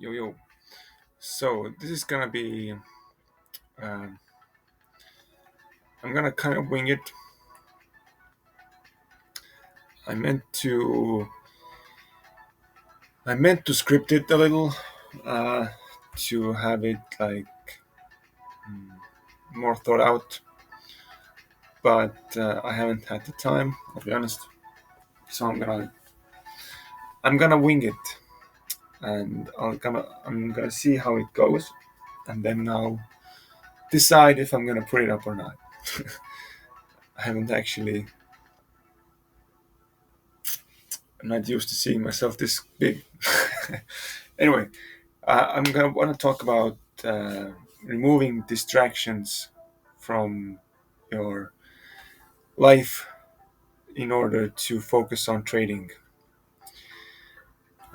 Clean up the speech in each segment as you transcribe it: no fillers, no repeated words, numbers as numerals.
Yo, yo. So this is gonna be. Uh, I'm gonna kind of wing it. I meant to. I meant to script it a little, uh, to have it like more thought out, but I haven't had the time. I'll be honest. So I'm gonna wing it, and I'm gonna see how it goes, and then I'll decide if I'm gonna put it up or not. I haven't actually. I'm not used to seeing myself this big. Anyway, I'm gonna want to talk about removing distractions from your life in order to focus on trading.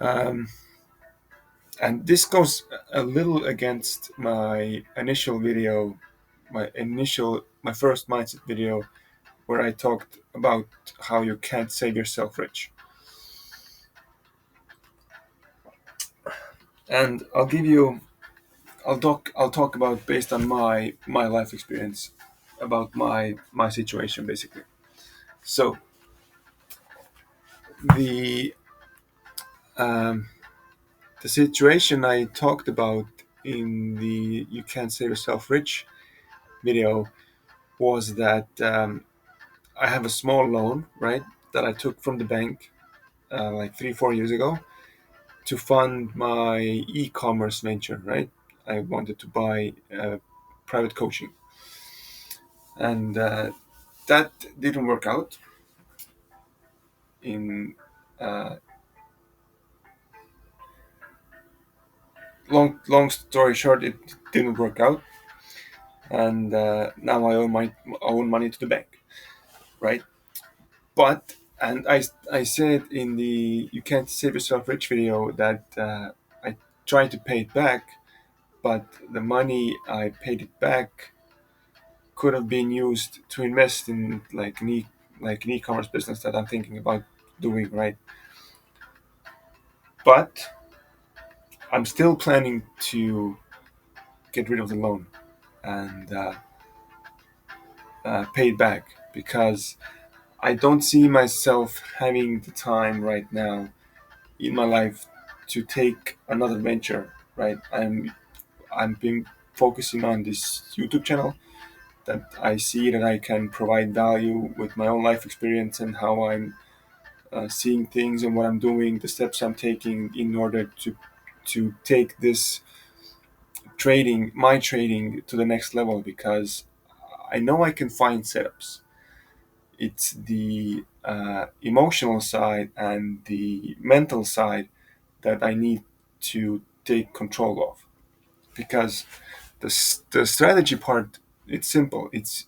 Um, and this goes a little against my first mindset video where I talked about how you can't save yourself rich. And I'll talk about based on my life experience about my situation basically. So the um, the situation I talked about in the "You Can't Save Yourself Rich" video was that I have a small loan, right, that I took from the bank like 3 4 years ago to fund my e-commerce venture, right. I wanted to buy private coaching, and that didn't work out. In uh, long story short, it didn't work out, and now I owe money to the bank, right? But and I said in the "You Can't Save Yourself Rich" video that I tried to pay it back, but the money I paid it back could have been used to invest in like an e-commerce business that I'm thinking about doing, right? But I'm still planning to get rid of the loan and pay it back because I don't see myself having the time right now in my life to take another venture. Right, I'm been focusing on this YouTube channel that I see that I can provide value with my own life experience and how I'm seeing things and what I'm doing, the steps I'm taking in order to take this my trading to the next level because I know I can find setups. It's the emotional side and the mental side that I need to take control of because the strategy part, it's simple. It's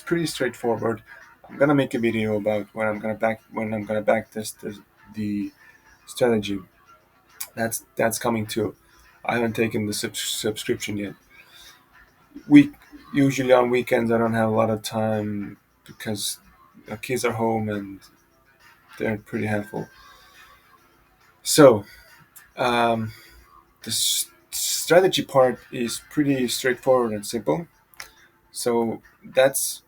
pretty straightforward. I'm gonna make a video about when I'm gonna back test the strategy. That's coming too. I haven't taken the subscription yet. We usually on weekends I don't have a lot of time because the kids are home and they're pretty helpful. So um, the strategy part is pretty straightforward and simple. So that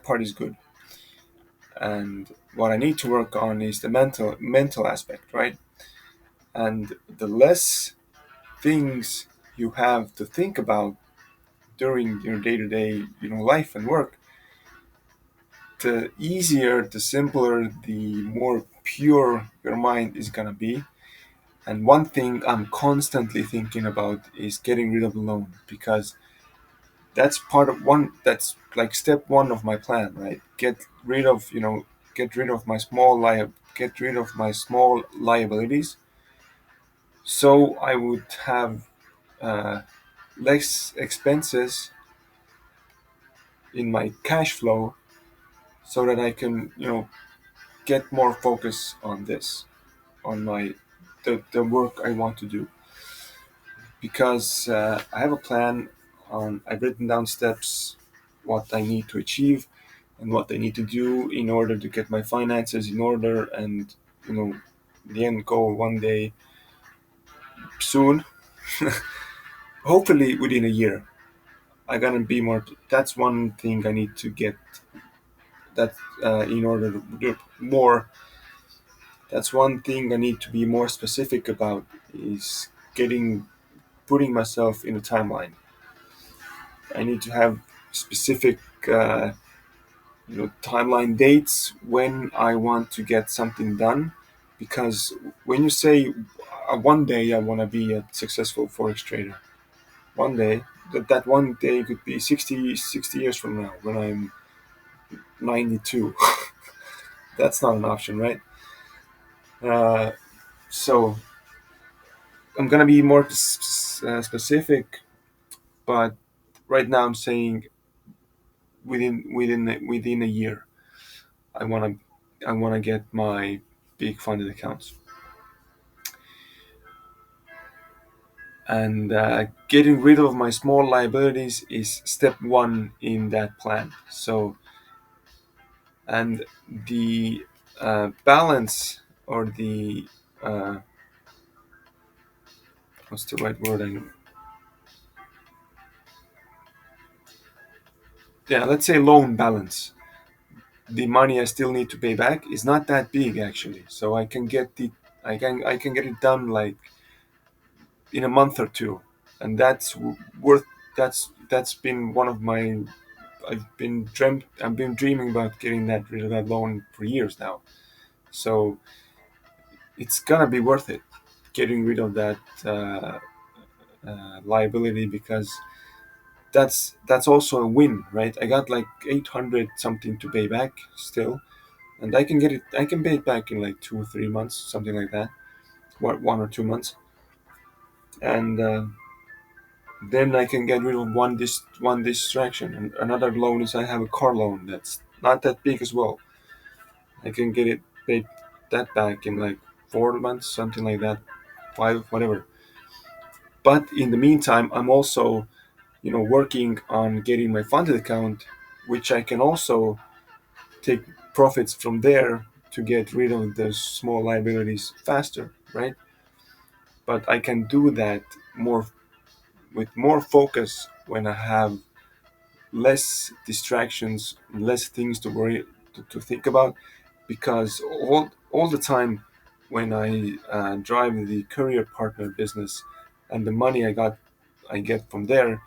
part is good. And what I need to work on is the mental aspect, right? And the less things you have to think about during your day-to-day, life and work, the easier, the simpler, the more pure your mind is gonna be. And one thing I'm constantly thinking about is getting rid of the loan because that's like step one of my plan, right? Get rid of my small liabilities so I would have uh, less expenses in my cash flow so that I can get more focus on this, on the work I want to do because I have a plan. I've written down steps, what I need to achieve, and what I need to do in order to get my finances in order, and the end goal one day soon, hopefully within a year. I gotta be more. That's one thing I need to get. That in order to do more. That's one thing I need to be more specific about is putting myself in a timeline. I need to have specific, timeline dates when I want to get something done, because when you say one day I want to be a successful forex trader, one day that one day could be 60 years from now when I'm 92. That's not an option, right? Uh, so I'm gonna be more specific, but right now I'm saying within a year, I wanna I wanna get my big funded accounts, and getting rid of my small liabilities is step one in that plan. So, and the balance, or the uh, what's the right word? Yeah, let's say loan balance. The money I still need to pay back is not that big actually, so I can get it done like in a month or two, and worth that's been one of my I've been dreaming about getting that rid of that loan for years now. So it's gonna be worth it getting rid of that liability, because that's also a win, right? I got like 800 something to pay back still, and I can pay it back in like 2 or 3 months, something like that, 1 or 2 months, and then I can get rid of one distraction. And another loan is I have a car loan that's not that big as well. I can get it paid that back in like 4 months, something like that, five, whatever. But in the meantime, I'm also working on getting my funded account, which I can also take profits from there to get rid of the small liabilities faster, right? But I can do that more with more focus when I have less distractions, less things to worry to think about, because all the time when I drive the career partner business and the money I get from there,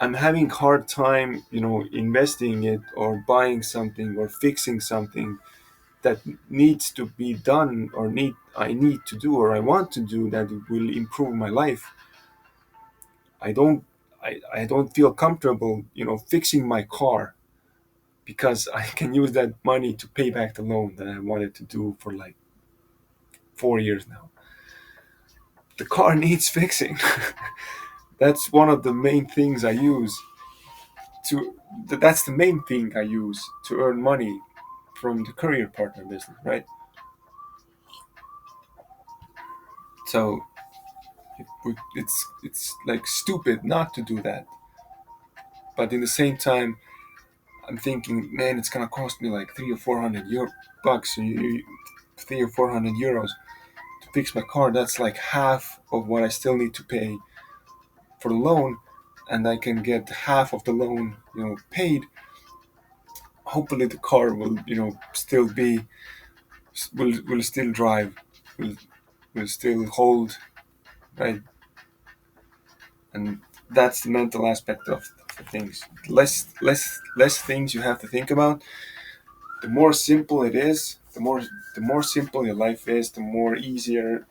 I'm having hard time, investing it or buying something or fixing something that needs to be done, or I need to do, or I want to do, that will improve my life. I don't I don't feel comfortable, fixing my car, because I can use that money to pay back the loan that I wanted to do for like 4 years now. The car needs fixing. That's one of the main things I use to. That's the main thing I use to earn money from the career partner business, right? So it's like stupid not to do that. But in the same time, I'm thinking, man, it's gonna cost me like 300 or 400 bucks, 300 or 400 euros to fix my car. That's like half of what I still need to pay for the loan, and I can get half of the loan, paid. Hopefully, the car will, will still drive, will will still hold, right? And that's the mental aspect of the things. Less things you have to think about. The more simple it is, the more simple your life is, the more easier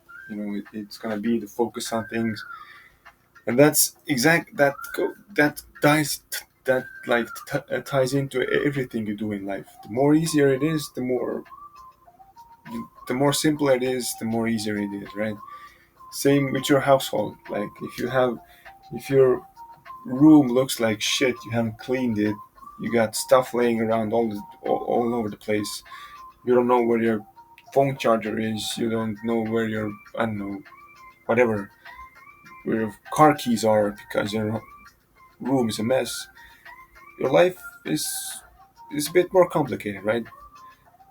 it's gonna be to focus on things. And that's exact that ties that like ties into everything you do in life. The more easier it is, the more simple it is, the more easier it is, right? Same with your household. Like if your room looks like shit, you haven't cleaned it, you got stuff laying around all over the place, you don't know where your phone charger is, you don't know where your, I don't know, whatever, where your car keys are, because your room is a mess. Your life is a bit more complicated, right?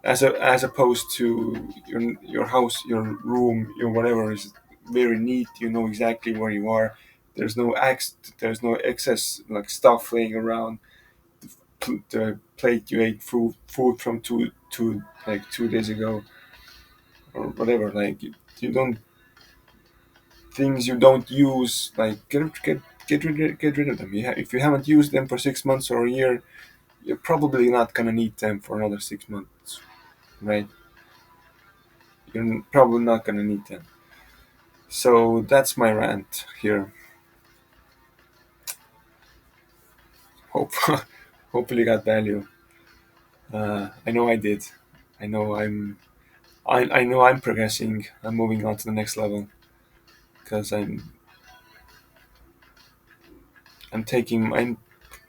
As opposed to your house, your room, your whatever is very neat. You know exactly where you are. There's no excess like stuff laying around. The plate you ate food from like 2 days ago or whatever. Like you don't things you don't use. Like get rid of them. If you haven't used them for 6 months or a year, you're probably not gonna need them for another 6 months, right? You're probably not gonna need them. So that's my rant here. Hope hopefully you got value. I know I did. I know I know I'm progressing. I'm moving on to the next level because I'm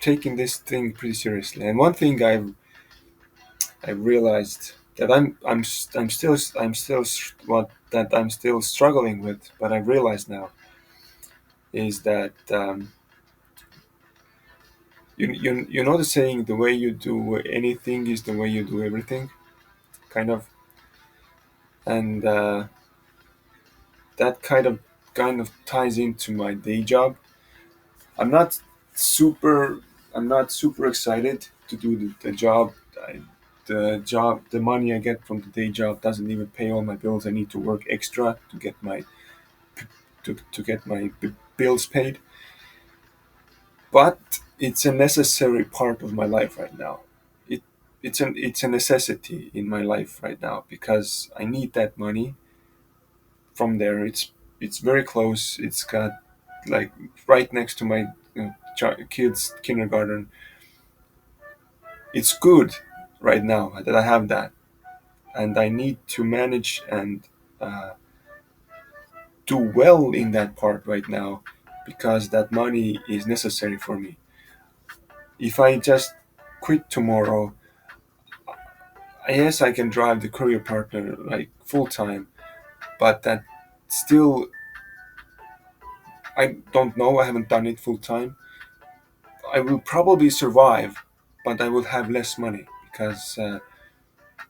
taking this thing pretty seriously. And one thing I realized that I'm still what that I'm still struggling with, but I realize now is that you know the saying, the way you do anything is the way you do everything, kind of. And that kind of ties into my day job. I'm not super I'm not super excited to do the job. The money I get from the day job doesn't even pay all my bills. I need to work extra to get my bills paid. But it's a necessary part of my life right now. It it's a necessity in my life right now because I need that money from there. It's very close. It's got like right next to my kids' kindergarten. It's good right now that I have that, and I need to manage and uh, do well in that part right now because that money is necessary for me. If I just quit tomorrow, yes, I can drive the courier partner like full time, but that still, I don't know. I haven't done it full time. I will probably survive, but I will have less money because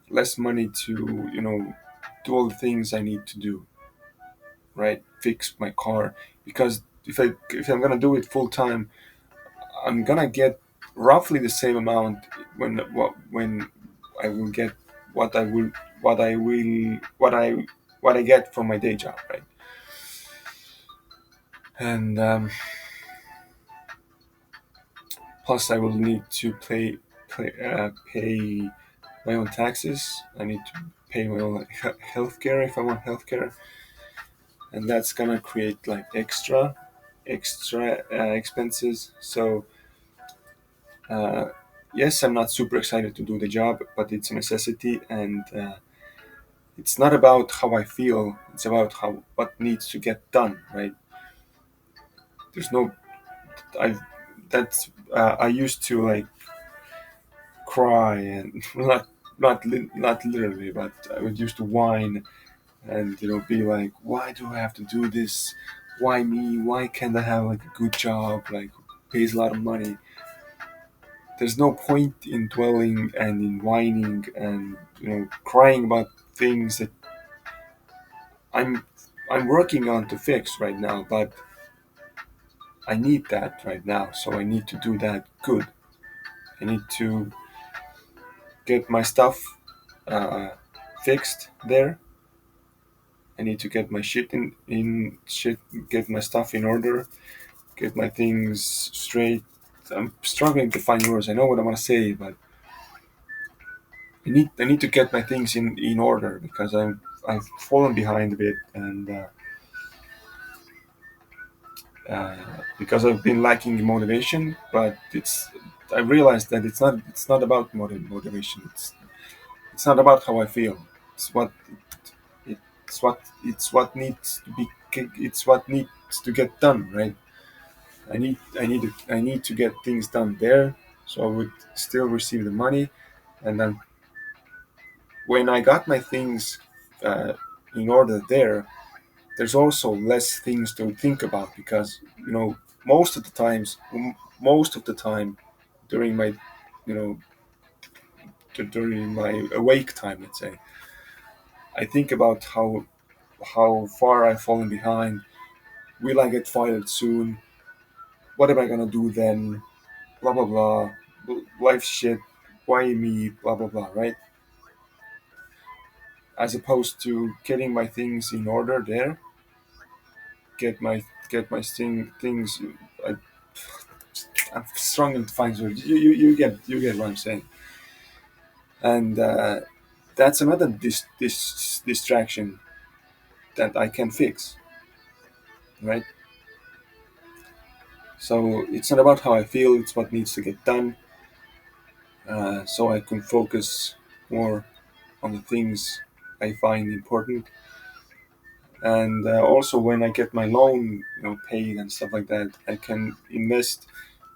less money to do all the things I need to do, right? Fix my car because if I'm gonna do it full time, I'm gonna get roughly the same amount when I will get what I will what I will what I get from my day job, right? And plus I will need to pay my own taxes. I need to pay my own healthcare if I want healthcare, and that's gonna create like extra expenses. So uh, yes, I'm not super excited to do the job, but it's a necessity, and it's not about how I feel. It's about how what needs to get done. Right? There's no. I that's I used to like cry and not literally, but I would used to whine and be like, why do I have to do this? Why me? Why can't I have like a good job like pays a lot of money? There's no point in dwelling and in whining and crying about things that I'm I'm working on to fix right now, but I need that right now, so I need to do that good. I need to get my stuff uh, fixed there. I need to get my shit get my stuff in order, get my things straight. I'm struggling to find words. I know what I want to say, but I need to get my things in order because I've fallen behind a bit, and because I've been lacking motivation. But I realized that it's not about motivation. It's not about how I feel. It's what it's what needs to get done, right? I need to get things done there, so I would still receive the money, and then when I got my things uh, in order there, there's also less things to think about because most of the most of the time during my you know during my awake time, let's say, I think about how far I've fallen behind. Will I get fired soon? What am I gonna do then? Blah blah blah. Life shit. Why me? Blah blah blah. Right? As opposed to getting my things in order there, get my things. I, I'm struggling to find words. You get what I'm saying. And that's another distraction that I can fix. Right? So it's not about how I feel; it's what needs to get done, so I can focus more on the things I find important. And also, when I get my loan, paid and stuff like that, I can invest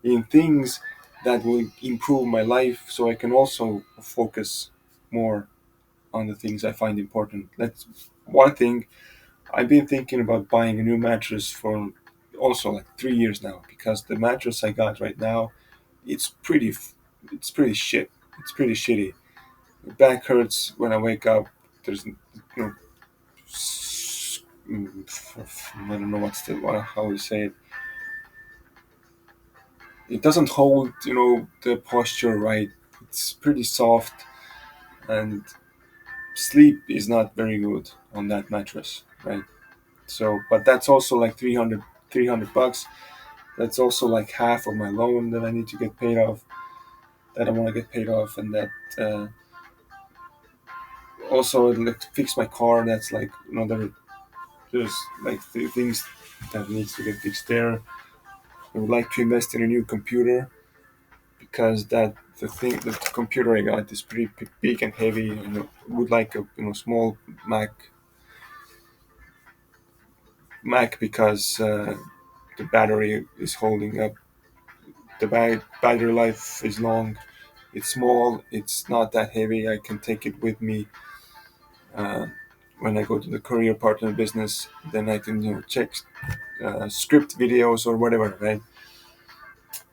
in things that will improve my life, so I can also focus more on the things I find important. That's one thing. I've been thinking about buying a new mattress for also like 3 years now, because the mattress I got right now, it's pretty it's pretty shit. It's pretty shitty. My back hurts when I wake up. There's know I don't know how to say it. It doesn't hold the posture right. It's pretty soft, and sleep is not very good on that mattress, right? So, but that's also like 300 bucks. That's also like half of my loan that I need to get paid off, that I want to get paid off. And that also like fix my car. That's like another, there's like things that needs to get fixed there. I would like to invest in a new computer, because the computer I got is pretty big and heavy, and I would like a small Mac, because the battery is holding up. The battery life is long. It's small. It's not that heavy. I can take it with me uh, when I go to the career partner business. Then I can check script videos or whatever. Right?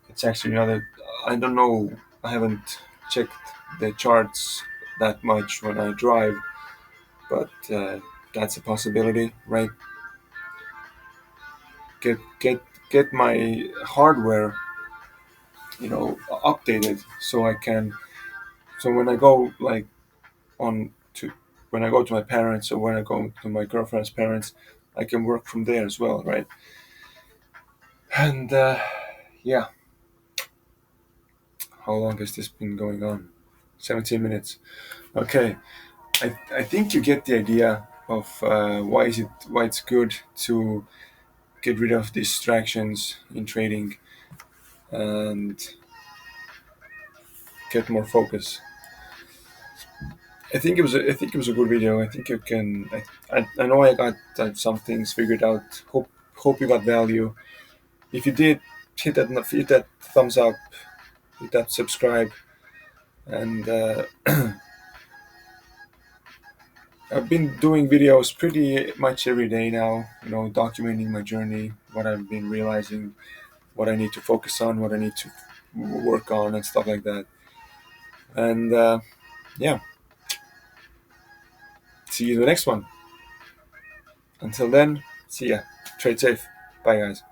It's actually another. I don't know. I haven't checked the charts that much when I drive, but that's a possibility, right? Get my hardware, updated, so I can. So when I go like on to when I go to my parents, or when I go to my girlfriend's parents, I can work from there as well, right? And yeah, how long has this been going on? 17 minutes. Okay, I think you get the idea of why it's good to get rid of distractions in trading and get more focus. I think it was a good video. I think you can. I know I got some things figured out. Hope you got value. If you did, hit that thumbs up, hit that subscribe, and I've been doing videos pretty much every day now. Documenting my journey, what I've been realizing, what I need to focus on, what I need to work on, and stuff like that. And yeah, see you in the next one. Until then, see ya. Trade safe. Bye, guys.